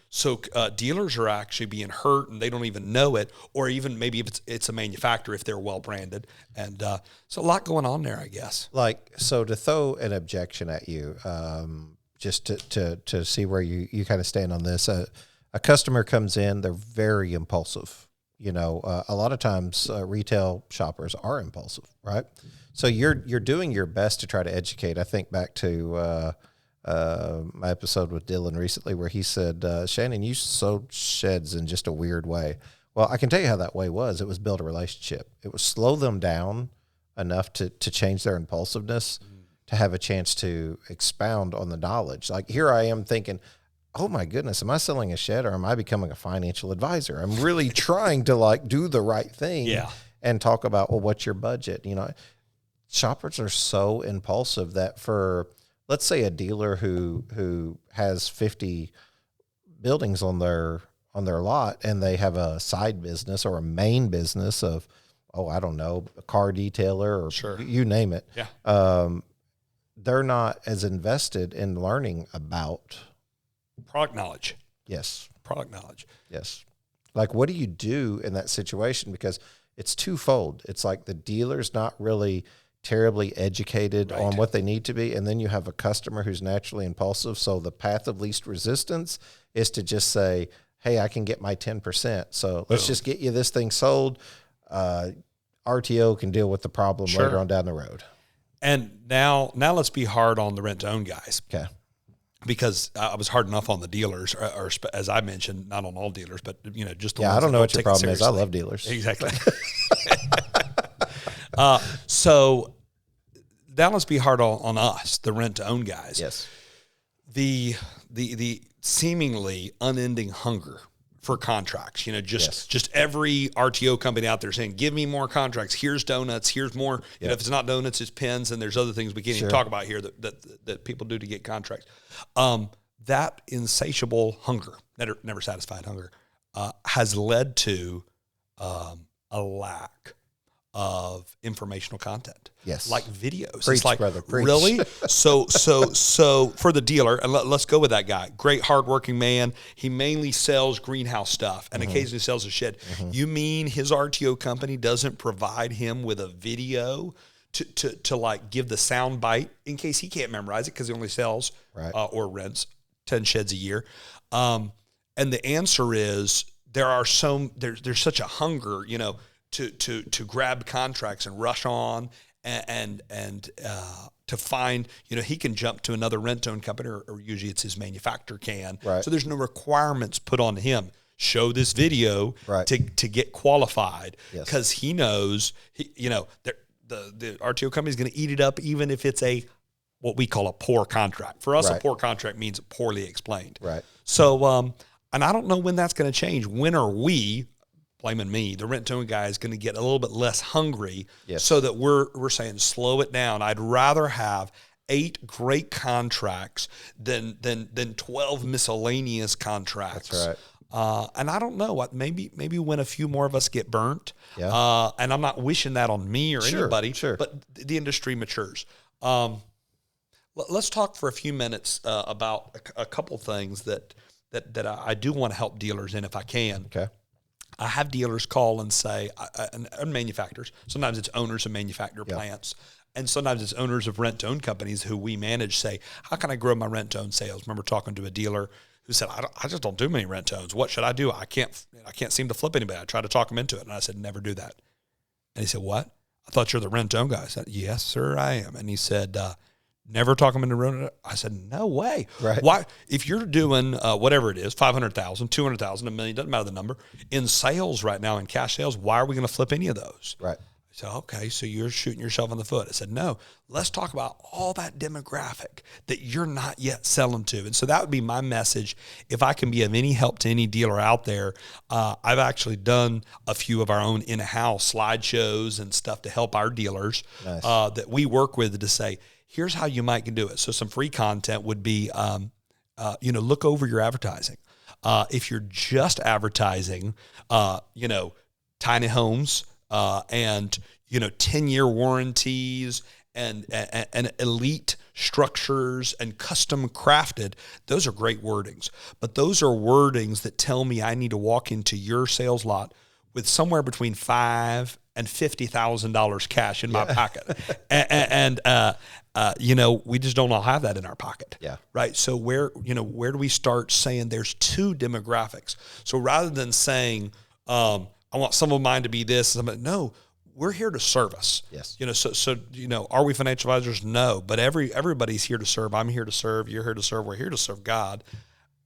dealers are actually being hurt, and they don't even know it, or even maybe if it's a manufacturer, if they're well-branded. And so a lot going on there, I guess. So to throw an objection at you, just to see where you kind of stand on this, a customer comes in, they're very impulsive. A lot of times retail shoppers are impulsive, right? So you're doing your best to try to educate. I think back to my episode with Dylan recently where he said, Shannon, you sold sheds in just a weird way. Well, I can tell you how that way was. It was build a relationship. It was slow them down enough to change their impulsiveness, to have a chance to expound on the knowledge. Like here I am thinking, oh my goodness, am I selling a shed or am I becoming a financial advisor? I'm really trying to do the right thing and talk about, well, what's your budget? Shoppers are so impulsive that for, let's say, a dealer who has 50 buildings on their lot, and they have a side business or a main business of, I don't know, a car detailer or you name it. Yeah. They're not as invested in learning about product knowledge. Yes. Product knowledge. Yes. Like, what do you do in that situation? Because it's twofold. It's like the dealer's not really terribly educated on what they need to be, and then you have a customer who's naturally impulsive. So the path of least resistance is to just say, hey, I can get my 10%. So let's just get you this thing sold. RTO can deal with the problem later on down the road. And now let's be hard on the rent-to-own guys. Okay. Because I was hard enough on the dealers, or as I mentioned, not on all dealers, but just the ones I don't know that what your problem is. I love dealers. Exactly. So now let's be hard on us, the rent-to-own guys. Yes. The seemingly unending hunger for contracts, just every RTO company out there saying, give me more contracts. Here's donuts. Here's more. If it's not donuts, it's pens. And there's other things we can't even talk about here that people do to get contracts. That insatiable hunger, never satisfied hunger, has led to a lack of informational content. Yes. Like videos. Preach, it's like, brother, preach. Really? So for the dealer, and let's go with that guy. Great, hardworking man. He mainly sells greenhouse stuff and occasionally sells a shed. You mean his RTO company doesn't provide him with a video to like give the sound bite in case he can't memorize it because he only sells or rents 10 sheds a year? And the answer is there's such a hunger, to grab contracts and rush on and to find, he can jump to another rent-own company or usually it's his manufacturer can. Right. So there's no requirements put on him. Show this video to get qualified because he knows, the RTO company is going to eat it up even if it's what we call a poor contract. For us, a poor contract means poorly explained. Right. So, and I don't know when that's going to change. When are we, blaming me, the rent-to-own guy is going to get a little bit less hungry so that we're saying slow it down. I'd rather have 8 great contracts than 12 miscellaneous contracts. That's right. And I don't know what, maybe when a few more of us get burnt, and I'm not wishing that on me or anybody, but the industry matures. Let's talk for a few minutes about a couple things that I do want to help dealers in if I can. Okay. I have dealers call and say, and manufacturers, sometimes it's owners of manufacturer plants, And sometimes it's owners of rent-to-own companies who we manage say, how can I grow my rent-to-own sales? Remember talking to a dealer who said, I just don't do many rent-to-owns. What should I do? I can't seem to flip anybody. I tried to talk him into it. And I said, never do that. And he said, what? I thought you're the rent-to-own guy. I said, yes, sir, I am. And he said, never talk them into rent. I said, no way. Right. Why? If you're doing whatever it is, 500,000, 200,000, $1 million, doesn't matter the number, in sales right now, in cash sales, why are we going to flip any of those? Right. I said, okay, so you're shooting yourself in the foot. I said, no, let's talk about all that demographic that you're not yet selling to. And so that would be my message. If I can be of any help to any dealer out there, I've actually done a few of our own in-house slideshows and stuff to help our dealers that we work with to say, here's how you might can do it. So some free content would be, look over your advertising. If you're just advertising, tiny homes, and 10-year warranties and elite structures and custom crafted, those are great wordings. But those are wordings that tell me I need to walk into your sales lot with somewhere between $5,000 and $50,000 cash in my pocket, and we just don't all have that in our pocket. Yeah. Right. So where do we start saying there's two demographics? So rather than saying, I want some of mine to be this. No, we're here to service. Yes. Are we financial advisors? No, but everybody's here to serve. I'm here to serve. You're here to serve. We're here to serve God.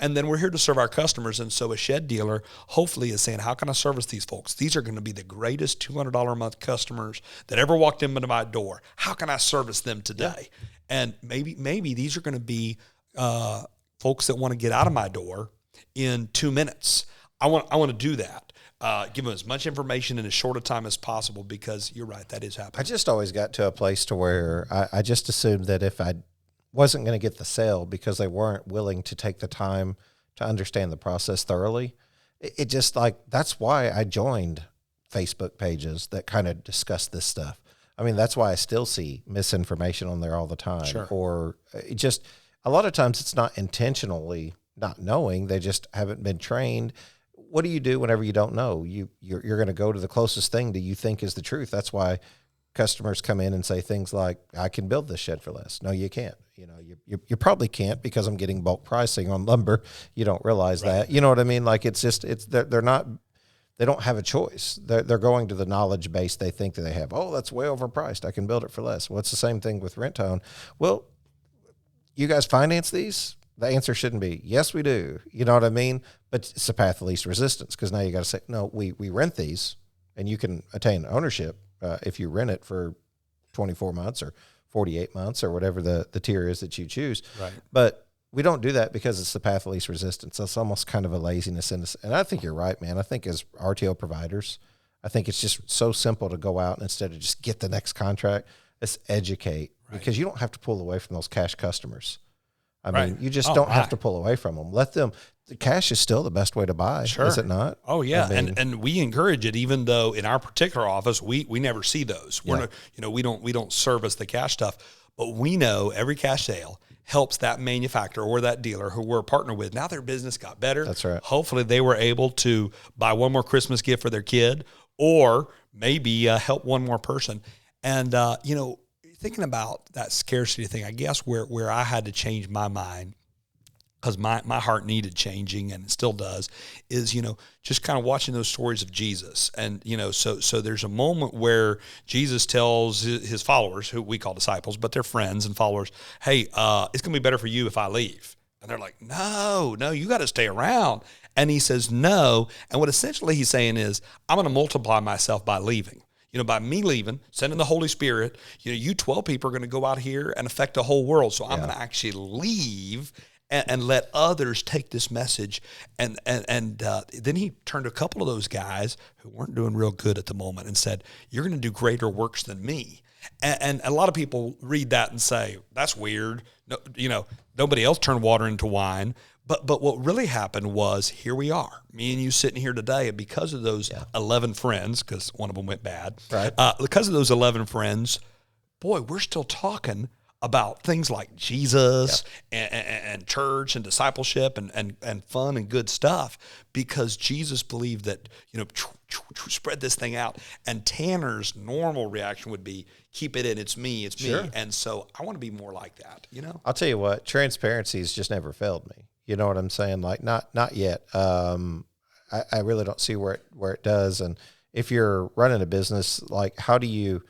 And then we're here to serve our customers. And so a shed dealer hopefully is saying, how can I service these folks? These are going to be the greatest $200 a month customers that ever walked into my door. How can I service them today? Yeah. And maybe these are going to be folks that want to get out of my door in 2 minutes. I want to do that. Give them as much information in as short a time as possible, because you're right, that is happening. I just always got to a place to where I just assumed that if I wasn't going to get the sale because they weren't willing to take the time to understand the process thoroughly, it just that's why I joined Facebook pages that kind of discuss this stuff. I mean, that's why I still see misinformation on there all the time. Sure. Or it just, a lot of times it's not intentionally not knowing, they just haven't been trained. What do you do whenever you don't know? You're going to go to the closest thing that you think is the truth. That's why customers come in and say things like, I can build this shed for less. No, you can't. You probably can't because I'm getting bulk pricing on lumber. You don't realize that. You know what I mean? Like they're not, they don't have a choice. They're going to the knowledge base they think that they have. Oh, that's way overpriced. I can build it for less. Well, it's the same thing with rent-to-own. Well, you guys finance these? The answer shouldn't be, yes, we do. You know what I mean? But it's the path of least resistance, because now you got to say, no, we rent these, and you can attain ownership if you rent it for 24 months or 48 months or whatever the tier is that you choose. Right. But we don't do that because it's the path of least resistance. That's almost kind of a laziness. And I think you're right, man. I think as RTO providers, I think it's just so simple to go out and instead of just get the next contract, let's educate, because you don't have to pull away from those cash customers. I mean, you just don't have to pull away from them. Let them. The cash is still the best way to buy, sure. Is it not? Oh yeah, I mean, and we encourage it, even though in our particular office we never see those. We're not, we don't service the cash stuff, but we know every cash sale helps that manufacturer or that dealer who we're a partner with. Now their business got better. That's right. Hopefully they were able to buy one more Christmas gift for their kid, or maybe help one more person. And thinking about that scarcity thing, I guess where I had to change my mind, because my heart needed changing, and it still does, is, just kind of watching those stories of Jesus. And, so there's a moment where Jesus tells his followers, who we call disciples, but they're friends and followers, hey, it's going to be better for you if I leave. And they're like, no, you got to stay around. And he says, no. And what essentially he's saying is, I'm going to multiply myself by leaving. By me leaving, sending the Holy Spirit, you 12 people are going to go out here and affect the whole world. So I'm going to actually leave and let others take this message. And then he turned to a couple of those guys who weren't doing real good at the moment and said, you're going to do greater works than me. And a lot of people read that and say, that's weird. No, nobody else turned water into wine. But what really happened was, here we are, me and you sitting here today, and because of those 11 friends, because one of them went bad, right? Because of those 11 friends, boy, we're still talking about things like Jesus and church and discipleship and fun and good stuff, because Jesus believed that, spread this thing out. And Tanner's normal reaction would be, keep it in, it's me. Sure. And so I want to be more like that, I'll tell you what, transparency has just never failed me. You know what I'm saying? Like not yet. I really don't see where it does. And if you're running a business, like how do you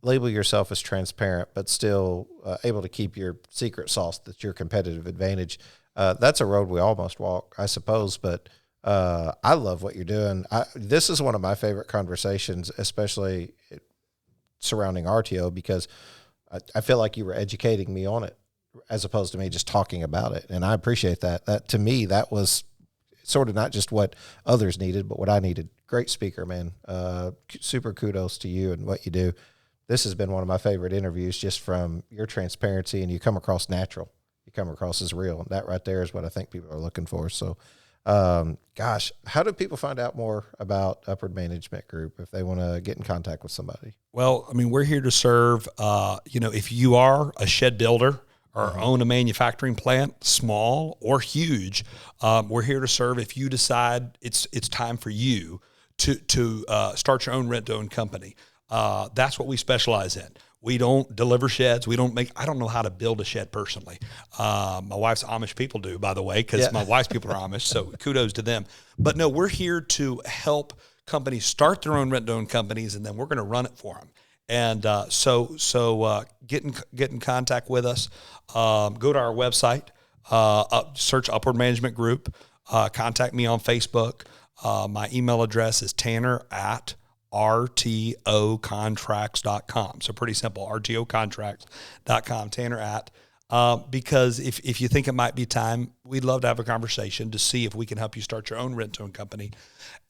label yourself as transparent, but still able to keep your secret sauce that's your competitive advantage? That's a road we almost walk, I suppose. But I love what you're doing. This is one of my favorite conversations, especially surrounding RTO, because I feel like you were educating me on it as opposed to me just talking about it. And I appreciate that. That to me, that was sort of not just what others needed, but what I needed. Great speaker, man. Super kudos to you and what you do. This has been one of my favorite interviews just from your transparency, and you come across natural. You come across as real. And that right there is what I think people are looking for. So, gosh, how do people find out more about Upward Management Group if they want to get in contact with somebody? Well, I mean, we're here to serve, if you are a shed builder or own a manufacturing plant, small or huge, we're here to serve. If you decide it's time for you to start your own rent-to-own company, that's what we specialize in. We don't deliver sheds. I don't know how to build a shed personally. My wife's Amish people do, by the way, because my wife's people are Amish, so kudos to them. But no, we're here to help companies start their own rent-to-own companies, and then we're going to run it for them. And so get in contact with us. Go to our website, search Upward Management Group. Contact me on Facebook. My email address is tanner@rtocontracts.com. So pretty simple, rtocontracts.com, tanner@. Because if you think it might be time, we'd love to have a conversation to see if we can help you start your own rent-to-own company.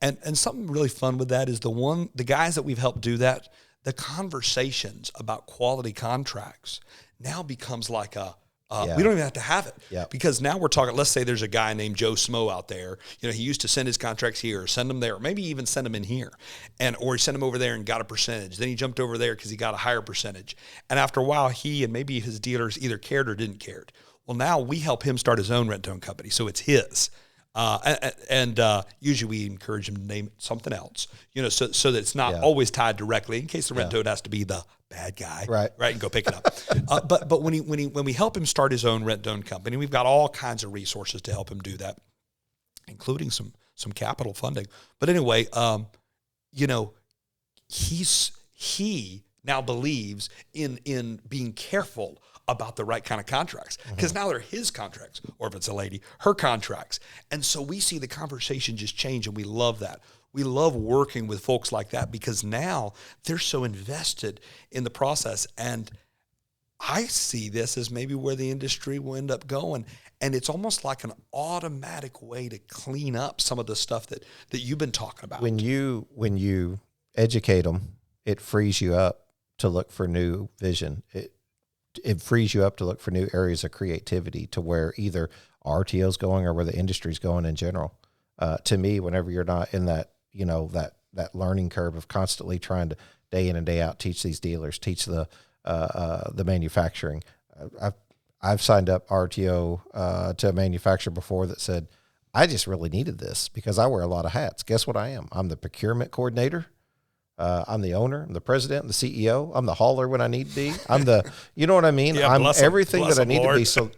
And something really fun with that is the guys that we've helped do that, the conversations about quality contracts now becomes like we don't even have to have it, because now we're talking, let's say there's a guy named Joe Smo out there, he used to send his contracts here, or send them there, or maybe even send them in here, or he sent them over there and got a percentage. Then he jumped over there because he got a higher percentage. And after a while, he and maybe his dealers either cared or didn't care. Well, now we help him start his own rent-to-own company, so it's his. And usually we encourage him to name it something else, so that it's not always tied directly, in case the rent-to-own has to be the bad guy, right, and go pick it up. But when we help him start his own rent-to-own company, we've got all kinds of resources to help him do that, including some capital funding. But anyway, he now believes in being careful about the right kind of contracts, because now they're his contracts, or if it's a lady, her contracts. And so we see the conversation just change, and we love that. We love working with folks like that, because now they're so invested in the process. And I see this as maybe where the industry will end up going. And it's almost like an automatic way to clean up some of the stuff that you've been talking about. When you educate them, it frees you up to look for new vision. It frees you up to look for new areas of creativity, to where either RTO's going or where the industry's going in general. To me, whenever you're not in that, that learning curve of constantly trying to day in and day out teach these dealers, teach the manufacturing. I've signed up RTO to a manufacturer before that said, I just really needed this because I wear a lot of hats. Guess what I am? I'm the procurement coordinator. I'm the owner, I'm the president, I'm the CEO. I'm the hauler when I need to be. I'm the, you know what I mean? I'm everything that I need to be. So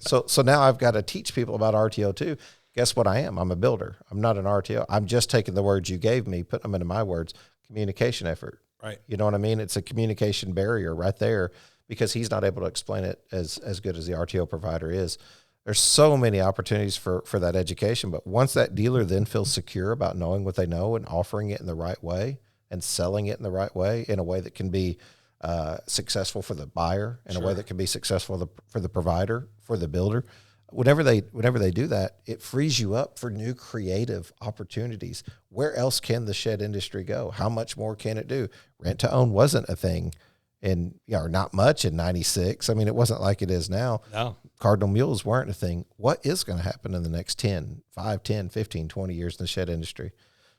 now I've got to teach people about RTO too. Guess what I am? I'm a builder. I'm not an RTO. I'm just taking the words you gave me, putting them into my words. Communication effort. Right. You know what I mean? It's a communication barrier right there, because he's not able to explain it as good as the RTO provider is. There's so many opportunities for that education. But once that dealer then feels secure about knowing what they know and offering it in the right way, and selling it in the right way, in a way that can be successful for the buyer, in a way that can be successful for the provider, for the builder. Whenever they do that, it frees you up for new creative opportunities. Where else can the shed industry go? How much more can it do? Rent to own wasn't a thing or not much in 96. I mean, it wasn't like it is now. No. Cardinal mules weren't a thing. What is going to happen in the next 5, 10, 15, 20 years in the shed industry?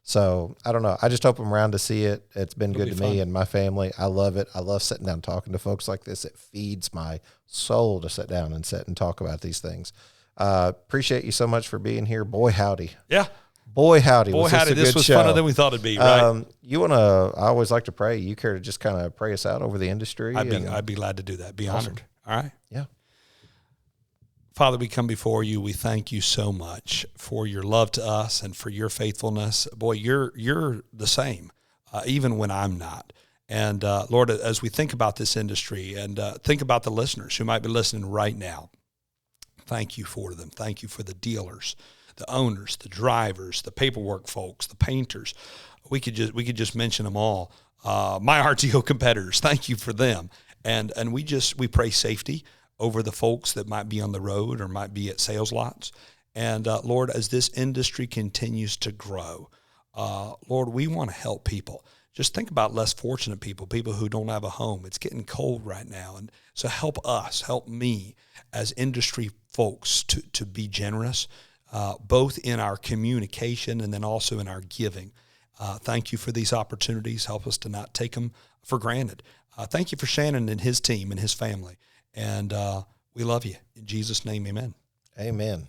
So I don't know. I just hope I'm around to see it. It's been It'll good be to me fun. and my family. I love it. I love sitting down and talking to folks like this. It feeds my soul to sit down and sit and talk about these things. Appreciate you so much for being here. Boy, howdy. Yeah. Boy, howdy. Boy, Was howdy, this a this good was show? funner than we thought it'd be, right? You want to, I always like to pray. You care to just kind of pray us out over the industry? I'd be glad to do that. Be Awesome. honored. All right. Yeah. Father, we come before you. We thank you so much for your love to us and for your faithfulness. Boy, you're the same, even when I'm not. And Lord, as we think about this industry and think about the listeners who might be listening right now, thank you for them. Thank you for the dealers, the owners, the drivers, the paperwork folks, the painters. We could just mention them all. My RTO competitors, thank you for them. And we pray safety over the folks that might be on the road or might be at sales lots. And Lord, as this industry continues to grow, Lord, we want to help people. Just think about less fortunate people who don't have a home. It's getting cold right now. And so help us, help me as industry folks to be generous, both in our communication and then also in our giving. Thank you for these opportunities. Help us to not take them for granted. Thank you for Shannon and his team and his family. And we love you. In Jesus' name, amen. Amen.